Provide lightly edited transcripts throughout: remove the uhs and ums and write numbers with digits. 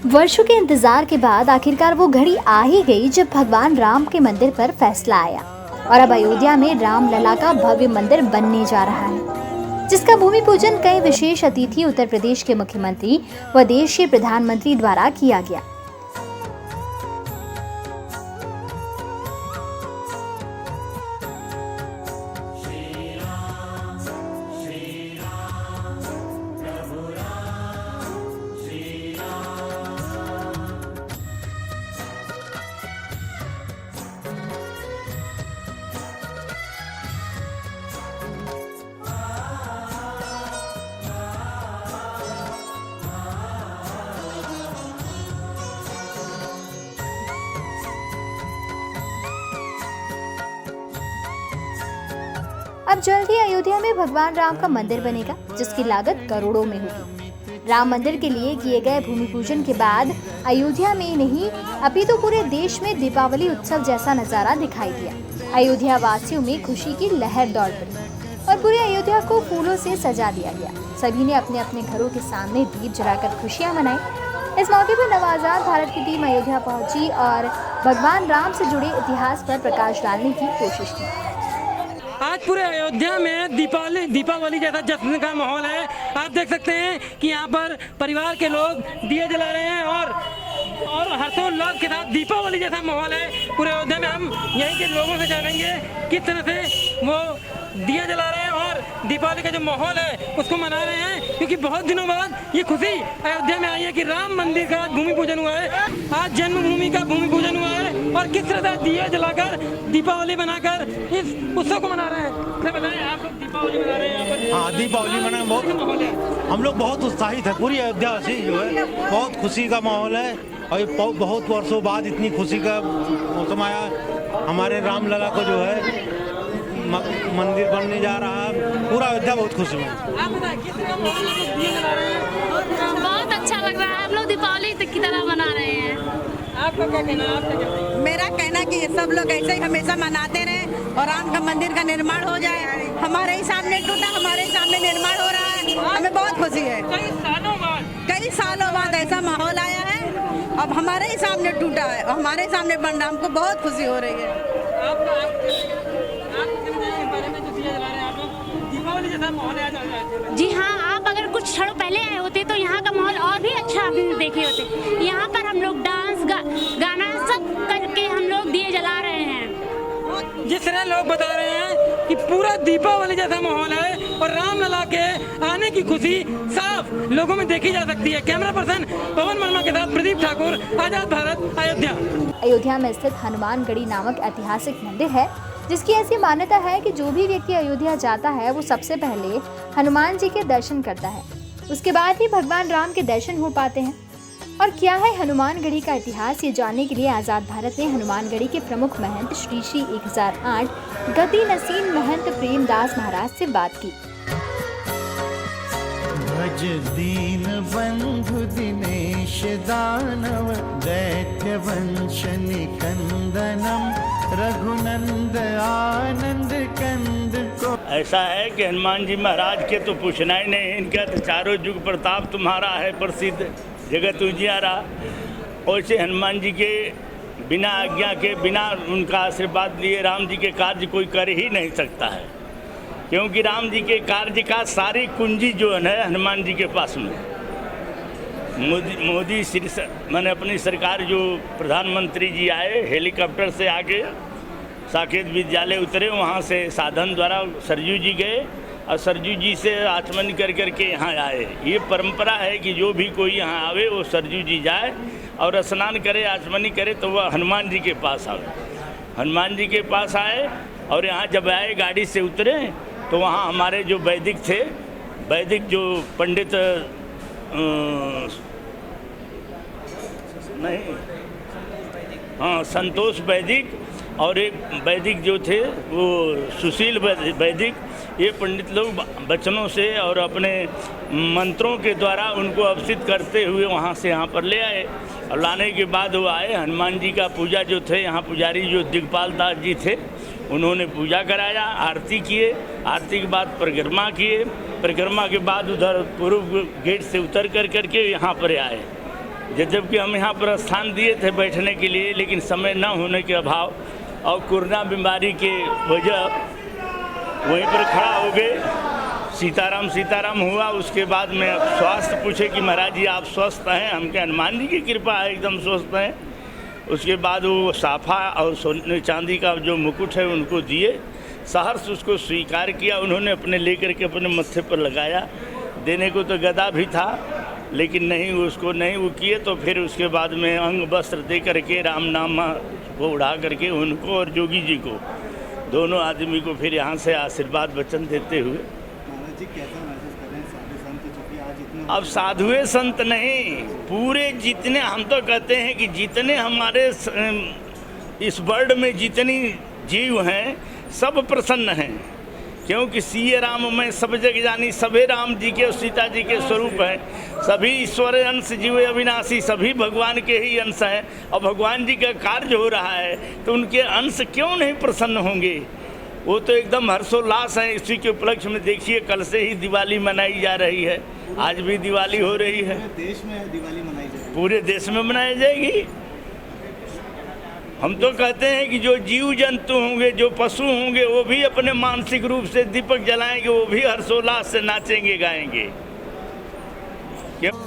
वर्षों के इंतजार के बाद आखिरकार वो घड़ी आ ही गई जब भगवान राम के मंदिर पर फैसला आया और अब अयोध्या में रामलला का भव्य मंदिर बनने जा रहा है, जिसका भूमि पूजन कई विशेष अतिथि उत्तर प्रदेश के मुख्यमंत्री व देश के प्रधानमंत्री द्वारा किया गया। अब जल्द ही अयोध्या में भगवान राम का मंदिर बनेगा, जिसकी लागत करोड़ों में होगी। राम मंदिर के लिए किए गए भूमि पूजन के बाद अयोध्या में नहीं अपितु पूरे देश में दीपावली उत्सव जैसा नजारा दिखाई दिया। अयोध्या वासियों में खुशी की लहर दौड़ पड़ी और पूरे अयोध्या को फूलों से सजा दिया गया। सभी ने अपने अपने घरों के सामने दीप जलाकर खुशियां मनाई। इस मौके पर नवाजाद भारत की टीम अयोध्या पहुंची और भगवान राम से जुड़े इतिहास पर प्रकाश डालने की कोशिश की। आज पूरे अयोध्या में दीपावली जैसा जश्न का माहौल है। आप देख सकते हैं कि यहाँ पर परिवार के लोग दिए जला रहे हैं और हर्षोल्लास के साथ दीपावली जैसा माहौल है पूरे अयोध्या में। हम यहीं के लोगों से जानेंगे किस तरह से वो दिए जला रहे हैं और दीपावली का जो माहौल है उसको मना रहे हैं, क्योंकि बहुत दिनों बाद ये खुशी अयोध्या में आई है कि राम मंदिर का भूमि पूजन हुआ है। आज जन्मभूमि का भूमि पूजन हुआ है और किस तरह से दिए जलाकर दीपावली बनाकर इस उत्सव को मना रहे हैं। बताएं, आप लोग दीपावली मना रहे हैं यहाँ पर? हाँ, दीपावली मना बहुत, हम लोग बहुत उत्साहित है। पूरी अयोध्या से जो है बहुत खुशी का माहौल है और बहुत वर्षों बाद इतनी खुशी का मौसम आया। हमारे रामलला को जो है मंदिर बनने जा रहा है, पूरा अयोध्या बहुत खुश है। बहुत अच्छा लग रहा है, हम लोग दीपावली की तरह मना रहे हैं। आपका क्या कहना है? मेरा कहना कि सब लोग ऐसे ही हमेशा मनाते रहे और राम का मंदिर का निर्माण हो जाए। हमारे ही सामने टूटा, हमारे ही सामने निर्माण हो रहा है, हमें बहुत खुशी है। कई सालों बाद ऐसा माहौल आया है, अब हमारे ही सामने टूटा है और हमारे सामने बन रहा, हमको बहुत खुशी हो रही है। जी हाँ, आप अगर कुछ क्षण पहले आए होते तो यहाँ का माहौल और भी अच्छा आप देखे होते। यहाँ पर हम लोग डांस गाना सब करके हम लोग दिए जला रहे हैं। जिस तरह लोग बता रहे हैं कि पूरा दीपावली जैसा माहौल है और रामलला के आने की खुशी साफ लोगों में देखी जा सकती है। कैमरा पर्सन पवन वर्मा के साथ प्रदीप ठाकुर, आजाद भारत, अयोध्या। अयोध्या में स्थित हनुमानगढ़ी नामक ऐतिहासिक मंदिर है, जिसकी ऐसी मान्यता है कि जो भी व्यक्ति अयोध्या जाता है वो सबसे पहले हनुमान जी के दर्शन करता है, उसके बाद ही भगवान राम के दर्शन हो पाते हैं। और क्या है हनुमानगढ़ी का इतिहास, ये जानने के लिए आजाद भारत ने हनुमानगढ़ी के प्रमुख महंत श्री 1008 गति नसीन महंत प्रेमदास महाराज से बात की। भज दीन बंधु दिनेश दानव दैत्य वंश निकंदनम रघुनंद आनंद कंद को। ऐसा है कि हनुमान जी महाराज के तो पूछना ही नहीं, इनका तो चारों युग प्रताप तुम्हारा है प्रसिद्ध, जगत उजियारा। वैसे हनुमान जी के बिना आज्ञा के, बिना उनका आशीर्वाद लिए राम जी के कार्य कोई कर ही नहीं सकता है, क्योंकि राम जी के कार्य का सारी कुंजी जो है हनुमान जी के पास में। मोदी मैंने अपनी सरकार जो प्रधानमंत्री जी आए, हेलीकॉप्टर से आके साकेत विद्यालय उतरे, वहाँ से साधन द्वारा सरजू जी गए और सरजू जी से आचमन कर करके यहाँ आए। ये परंपरा है कि जो भी कोई यहाँ आवे वो सरजू जी जाए और स्नान करे, आचमनी करे तो वह हनुमान जी के पास आवे। हनुमान जी के पास आए और यहाँ जब आए गाड़ी से उतरे तो वहाँ हमारे जो वैदिक थे, वैदिक जो पंडित नहीं, हाँ, संतोष वैदिक और एक वैदिक जो थे वो सुशील वैदिक, ये पंडित लोग वचनों से और अपने मंत्रों के द्वारा उनको अवसित करते हुए वहाँ से यहाँ पर ले आए। और लाने के बाद वो आए, हनुमान जी का पूजा जो थे, यहाँ पुजारी जो दिगपाल दास जी थे, उन्होंने पूजा कराया, आरती किए, आरती के बाद परिक्रमा किए, परिक्रमा के बाद उधर पूर्व गेट से उतर करके यहाँ पर आए। जबकि हम यहाँ पर स्थान दिए थे बैठने के लिए, लेकिन समय न होने के अभाव और कोरोना बीमारी के वजह वहीं पर खड़ा हो गए। सीताराम सीताराम हुआ। उसके बाद में स्वास्थ्य पूछे कि महाराज जी आप स्वस्थ हैं? हम क्या, हनुमान जी की कृपा है, एकदम स्वस्थ हैं। उसके बाद वो साफा और सोने चांदी का जो मुकुट है उनको दिए, सहर्ष उसको स्वीकार किया। उन्होंने अपने लेकर के अपने मत्थे पर लगाया। देने को तो गदा भी था, लेकिन नहीं, उसको नहीं वो किए। तो फिर उसके बाद में अंग वस्त्र दे करके राम नाम को उड़ा करके उनको और जोगी जी को, दोनों आदमी को फिर यहाँ से आशीर्वाद वचन देते हुए। महाराज जी कैसा महसूस कर रहे हैं साधु संत चूंकि आज इतना? अब साधुए संत नहीं, पूरे जितने, हम तो कहते हैं कि जितने हमारे इस वर्ल्ड में जितनी जीव हैं सब प्रसन्न हैं, क्योंकि सिय राम में सब जग जानी, सभी राम जी के और सीता जी के स्वरूप हैं। सभी ईश्वर अंश जीव अविनाशी, सभी भगवान के ही अंश हैं। और भगवान जी का कार्य हो रहा है तो उनके अंश क्यों नहीं प्रसन्न होंगे? वो तो एकदम हर्षोल्लास है। इसी के उपलक्ष्य में देखिए, कल से ही दिवाली मनाई जा रही है, आज भी दिवाली हो रही है। पूरे देश में दिवाली मनाई जाएगी? पूरे देश में मनाई जाएगी। हम तो कहते हैं कि जो जीव जंतु होंगे, जो पशु होंगे, वो भी अपने मानसिक रूप से दीपक जलाएंगे, वो भी हर्षोल्लास से नाचेंगे गाएंगे। क्यों?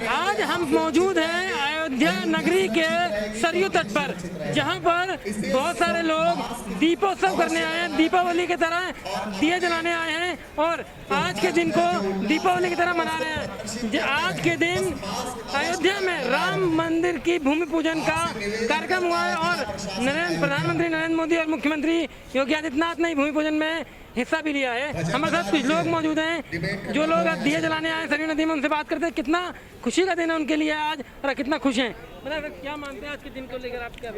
आज हम मौजूद हैं अयोध्या नगरी के सरयू तट पर, जहां पर बहुत सारे लोग दीपोत्सव करने आए हैं, दीपावली की तरह दिए जलाने आए हैं और आज के दिन को दीपावली की तरह मना रहे हैं। आज के दिन अयोध्या में राम मंदिर की भूमि पूजन का कार्यक्रम हुआ है और प्रधानमंत्री नरेंद्र मोदी और मुख्यमंत्री योगी आदित्यनाथ ने भूमि पूजन में हिस्सा भी लिया है। हमारे साथ कुछ लोग मौजूद हैं जो लोग आज दिए जलाने आए सरयू नदी में, उनसे बात करते हैं कितना खुशी का दिन है उनके लिए आज और कितना खुश हैं। मतलब क्या मानते हैं आज के दिन को लेकर आप? क्या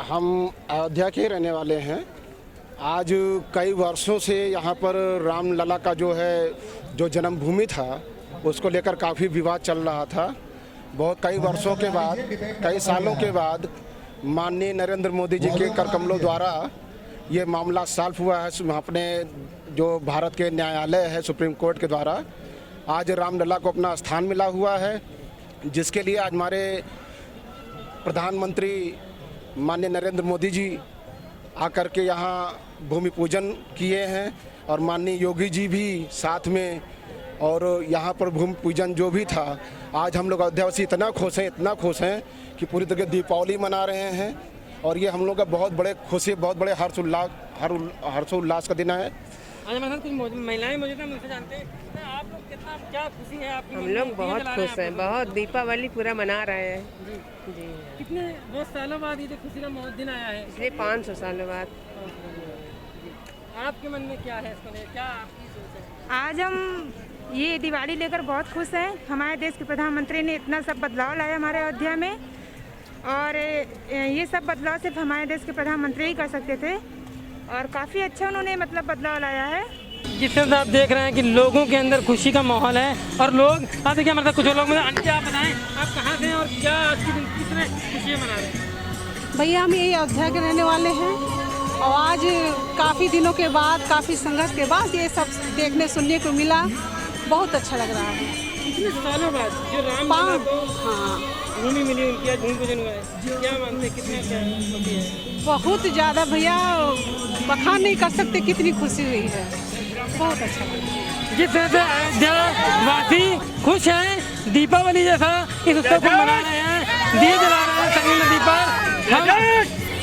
हम अयोध्या के रहने वाले हैं। आज कई वर्षों से यहाँ पर रामलला का जो है जो जन्मभूमि था उसको लेकर काफ़ी विवाद चल रहा था। बहुत कई वर्षों के बाद, कई सालों के बाद माननीय नरेंद्र मोदी जी के कर कमलों द्वारा ये मामला सॉल्व हुआ है। अपने जो भारत के न्यायालय है सुप्रीम कोर्ट के द्वारा आज रामलला को अपना स्थान मिला हुआ है, जिसके लिए आज हमारे प्रधानमंत्री माननीय नरेंद्र मोदी जी आकर के यहाँ भूमि पूजन किए हैं और माननीय योगी जी भी साथ में। और यहाँ पर भूमि पूजन जो भी था, आज हम लोग अयोध्यावासी इतना खुश हैं कि पूरी तरह दीपावली मना रहे हैं और ये हम लोग का बहुत बड़े खुशी, बहुत बड़े हर्षोल्लास का दिन है। आज हमारे साथ कुछ महिलाएं मौजूद हैं, मुझसे जानते हैं आप लोग कितना, क्या खुशी है आपकी? हम लोग बहुत खुश हैं, बहुत दीपावली पूरा मना रहे हैं जी। कितने बहुत सालों बाद ये खुशी का दिन आया है? इसलिए 500 सालों बाद। आपके मन में क्या है इसको लेकर, क्या आपकी सोच है? आज हम ये दिवाली लेकर बहुत खुश हैं। हमारे देश के प्रधानमंत्री ने इतना सब बदलाव लाया हमारे अयोध्या में और ये सब बदलाव सिर्फ हमारे देश के प्रधानमंत्री ही कर सकते थे और काफ़ी अच्छा उन्होंने मतलब बदलाव लाया है। जिस तरह से आप देख रहे हैं कि लोगों के अंदर खुशी का माहौल है और लोग, आप देखिए हमारे साथ कुछ लोग, मुझे आंटी आप बताएं आप कहाँ से हैं और क्या आज के दिन कितने खुशियाँ मना रहे हैं? भैया हम यही अयोध्या के रहने वाले हैं और आज काफ़ी दिनों के बाद, काफ़ी संघर्ष के बाद ये सब देखने सुनने को मिला, बहुत अच्छा लग रहा है। कितने सालों बाद जो राम को भूमि मिली, उनकी आज भूमि पूजन हुआ है, क्या मानते हैं, कितना क्या खुशी है? बहुत ज़्यादा भैया, बखान नहीं कर सकते कितनी खुशी हुई है, बहुत अच्छा लगा। जिस तरह से अयोध्या वासी खुश हैं, दीपावली जैसा इस उत्सव को मना रहे हैं दिए जला रहे हैं सरयू नदी पर। हम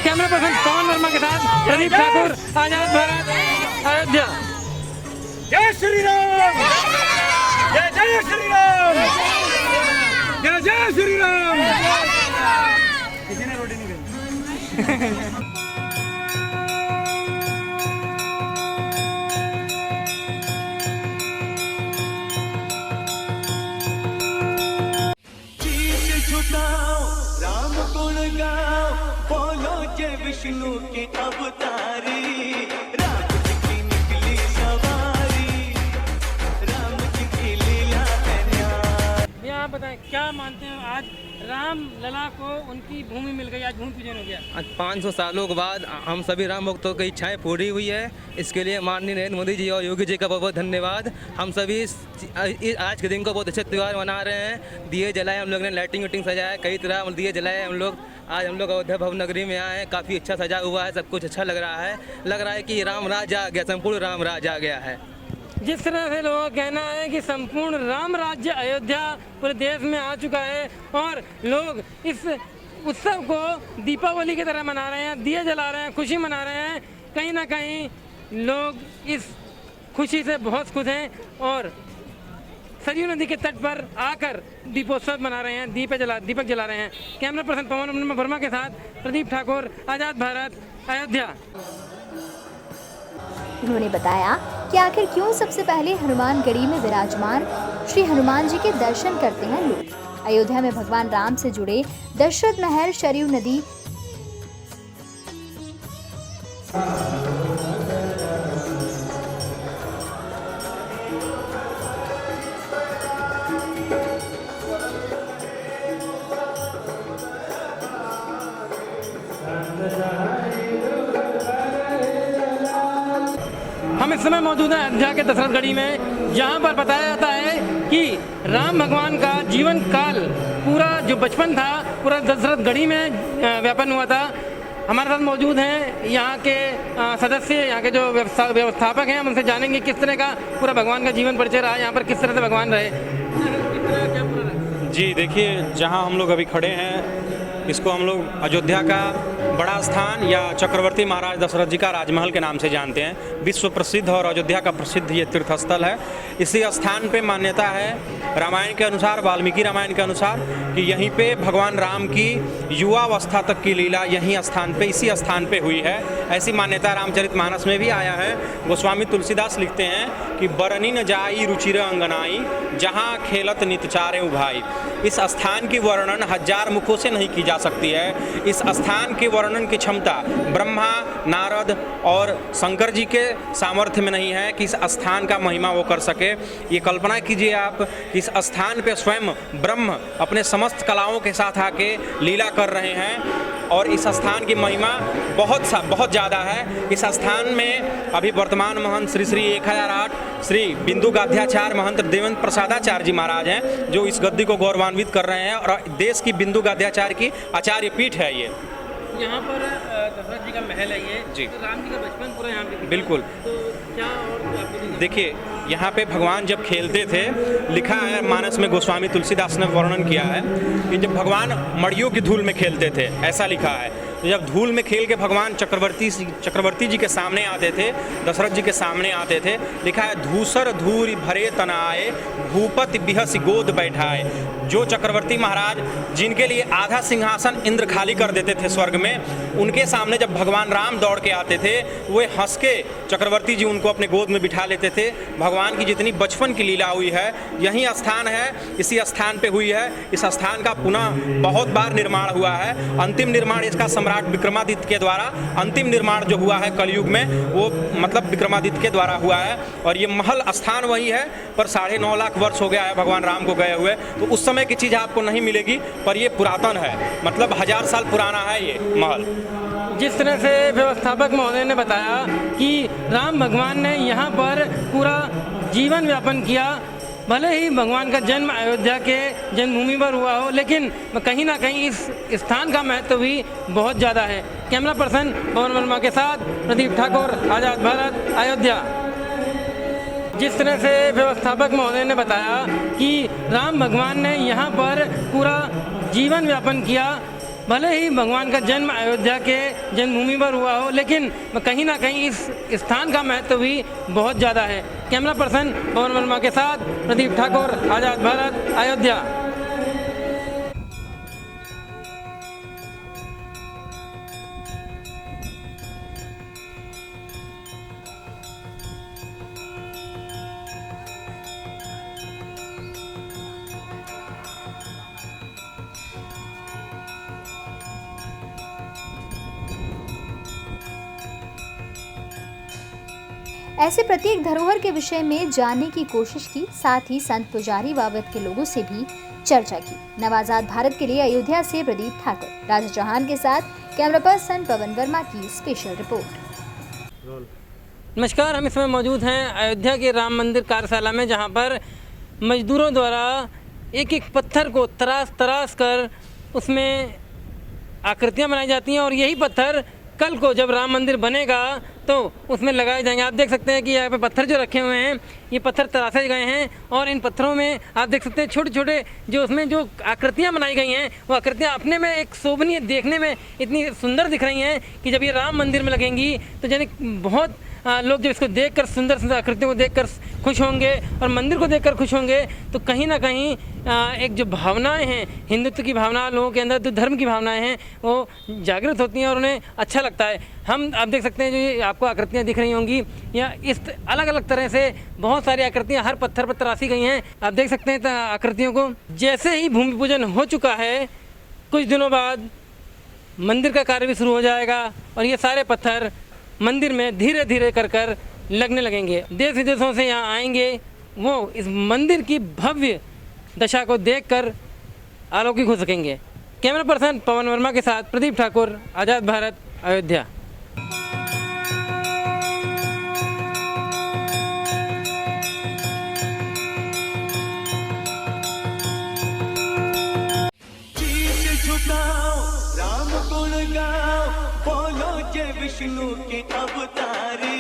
कैमरा पर्सन पवन वर्मा के साथ प्रदीप ठाकुर, आजाद भारत, अयोध्या। जय श्री राम, जय जय श्री राम, जय जय श्री राम। किसी ने रोटी नहीं खाई। राम गुण गाओ, बोलो जय विष्णु के अवतारी, राम जी की निकली सवारी, राम जी की लीला है न्यारी। ये आप बताएं क्या मानते हैं, आज राम लला को उनकी भूमि मिल गई, आज भूमि पूजन हो गया। आज 500 सालों के बाद हम सभी राम भक्तों की इच्छाएं पूरी हुई है। इसके लिए माननीय नरेंद्र मोदी जी और योगी जी का बहुत बहुत धन्यवाद। हम सभी आज के दिन को बहुत अच्छे त्यौहार मना रहे हैं। दिए जलाए हम लोग ने, लाइटिंग वाइटिंग सजाया, कई तरह हम दिए जलाए हम लोग। आज हम लोग अयोध्या भवन नगरी में आए हैं, काफ़ी अच्छा सजा हुआ है, सब कुछ अच्छा लग रहा है कि राम राज आ गया, संपूर्ण राम राज आ गया है। जिस तरह से लोगों का कहना है कि संपूर्ण राम राज्य अयोध्या पूरे देश में आ चुका है और लोग इस उत्सव को दीपावली की तरह मना रहे हैं, दिए जला रहे हैं, खुशी मना रहे हैं। कहीं ना कहीं लोग इस खुशी से बहुत खुश हैं और सरयू नदी के तट पर आकर दीपोत्सव मना रहे हैं, दीपक जला रहे हैं। कैमरा पर्सन पवन वर्मा के साथ प्रदीप ठाकुर, आजाद भारत, अयोध्या। उन्होंने बताया कि आखिर क्यों सबसे पहले हनुमानगढ़ी में विराजमान श्री हनुमान जी के दर्शन करते हैं लोग। अयोध्या में भगवान राम से जुड़े दशरथ महल, सरयू नदी, हम इस समय मौजूद हैं अयोध्या के दशरथगढ़ी में, जहाँ पर बताया जाता है कि राम भगवान का जीवन काल, पूरा जो बचपन था, पूरा दशरथगढ़ी में व्यापन हुआ था। हमारे साथ मौजूद हैं यहाँ के सदस्य, यहाँ के जो व्यवस्थापक हैं। हम उनसे जानेंगे किस तरह का पूरा भगवान का जीवन परिचय रहा, यहाँ पर किस तरह से भगवान रहे। जी देखिए, जहाँ हम लोग अभी खड़े हैं इसको हम लोग अयोध्या का बड़ा स्थान या चक्रवर्ती महाराज दशरथ जी का राजमहल के नाम से जानते हैं। विश्व प्रसिद्ध और अयोध्या का प्रसिद्ध ये तीर्थस्थल है। इसी स्थान पे मान्यता है रामायण के अनुसार, वाल्मीकि रामायण के अनुसार, कि यहीं पे भगवान राम की युवावस्था तक की लीला यहीं स्थान पे, इसी स्थान पे हुई है। ऐसी मान्यता रामचरितमानस में भी आया है। गोस्वामी तुलसीदास लिखते हैं कि बरनी न जाई रुचिर अंगनाई, जहाँ खेलत नित चारे उभाई। इस स्थान की वर्णन हजार मुखों से नहीं की जा सकती है। इस स्थान के वर्णन की क्षमता ब्रह्मा, नारद और शंकर जी के सामर्थ्य में नहीं है कि इस स्थान का महिमा वो कर सके। ये कल्पना कीजिए आप कि इस स्थान पे स्वयं ब्रह्म अपने समस्त कलाओं के साथ आके लीला कर रहे हैं और इस स्थान की महिमा बहुत ज़्यादा है। इस स्थान में अभी वर्तमान महंत श्री श्री 1008 श्री बिंदु गाध्याचार्य महंत देवेंद्र प्रसादाचार्य जी महाराज हैं, जो इस गद्दी को गौरवान्वित कर रहे हैं और देश की बिंदु गाध्याचार्य की आचार्य पीठ है ये। यहाँ पर दशरथ जी का महल है ये जी, तो राम जी का बचपन पूरा यहाँ पे बिल्कुल। तो क्या और देखिए, यहाँ पे भगवान जब खेलते थे, लिखा है मानस में, गोस्वामी तुलसीदास ने वर्णन किया है कि जब भगवान मड़ियों की धूल में खेलते थे, ऐसा लिखा है। तो जब धूल में खेल के भगवान चक्रवर्ती जी के सामने आते थे, दशरथ जी के सामने आते थे, लिखा है धूसर धूरी भरे तनाए, भूपति बिहस गोद बैठाए। जो चक्रवर्ती महाराज जिनके लिए आधा सिंहासन इंद्र खाली कर देते थे स्वर्ग में, उनके सामने जब भगवान राम दौड़ के आते थे, वे हंस के चक्रवर्ती जी उनको अपने गोद में बिठा लेते थे। भगवान की जितनी बचपन की लीला हुई है, यही स्थान है, इसी स्थान पे हुई है। इस स्थान का पुनः बहुत बार निर्माण हुआ है। अंतिम निर्माण इसका सम्राट विक्रमादित्य के द्वारा, अंतिम निर्माण जो हुआ है कलयुग में, वो मतलब विक्रमादित्य के द्वारा हुआ है। और ये महल स्थान वही है, पर 9.5 लाख वर्ष हो गया है भगवान राम को गए हुए। तो उस समय की चीज़ आपको नहीं मिलेगी, पर ये पुरातन है, मतलब 1000 साल पुराना है ये महल। जिस तरह से व्यवस्थापक महोदय ने बताया कि राम भगवान ने यहाँ पर पूरा जीवन व्यापन किया, भले ही भगवान का जन्म अयोध्या के जन्मभूमि पर हुआ हो, लेकिन कहीं ना कहीं इस स्थान का महत्व भी बहुत ज़्यादा है। कैमरा पर्सन पवन वर्मा के साथ प्रदीप ठाकुर, आजाद भारत, अयोध्या। जिस तरह से व्यवस्थापक महोदय ने बताया कि राम भगवान ने यहाँ पर पूरा जीवन यापन किया, भले ही भगवान का जन्म अयोध्या के जन्मभूमि पर हुआ हो, लेकिन कहीं ना कहीं इस स्थान का महत्व भी बहुत ज़्यादा है। कैमरा पर्सन पवन वर्मा के साथ प्रदीप ठाकुर, आज़ाद भारत, अयोध्या। ऐसे प्रत्येक धरोहर के विषय में जानने की कोशिश की, साथ ही संत पुजारी वावत के लोगों से भी चर्चा की। नवाजाद भारत के लिए अयोध्या से प्रदीप ठाकुर, राजा चौहान के साथ कैमरा पर्सन पवन वर्मा की स्पेशल रिपोर्ट। नमस्कार, हम इस समय मौजूद हैं अयोध्या के राम मंदिर कार्यशाला में, जहां पर मजदूरों द्वारा एक एक पत्थर को तराश कर उसमें आकृतियां बनाई जाती हैं और यही पत्थर कल को जब राम मंदिर बनेगा तो उसमें लगाए जाएंगे। आप देख सकते हैं कि यहाँ पे पत्थर जो रखे हुए हैं, ये पत्थर तराशे गए हैं और इन पत्थरों में आप देख सकते हैं छोटे छोटे जो उसमें जो आकृतियाँ बनाई गई हैं, वो आकृतियाँ अपने में एक शोभनीय, देखने में इतनी सुंदर दिख रही हैं कि जब ये राम मंदिर में लगेंगी तो यानी बहुत लोग जब इसको देखकर, सुंदर सुंदर आकृतियों को देखकर खुश होंगे और मंदिर को देखकर खुश होंगे, तो कहीं ना कहीं एक जो भावनाएं हैं, हिंदुत्व की भावना, लोगों के अंदर जो धर्म की भावनाएं हैं वो जागृत होती हैं और उन्हें अच्छा लगता है। आप देख सकते हैं जो आपको आकृतियाँ दिख रही होंगी, या इस अलग अलग तरह से बहुत सारी आकृतियाँ हर पत्थर पर तराशी गई हैं। आप देख सकते हैं आकृतियों को। जैसे ही भूमि पूजन हो चुका है, कुछ दिनों बाद मंदिर का कार्य भी शुरू हो जाएगा और ये सारे पत्थर मंदिर में धीरे धीरे कर लगने लगेंगे। देश विदेशों से यहाँ आएंगे, वो इस मंदिर की भव्य दशा को देखकर आलोकित हो सकेंगे। कैमरा पर्सन पवन वर्मा के साथ प्रदीप ठाकुर, आज़ाद भारत, अयोध्या। शीश झुकाओ, राम गुण गाओ, बोलो जय विष्णु के अवतारी।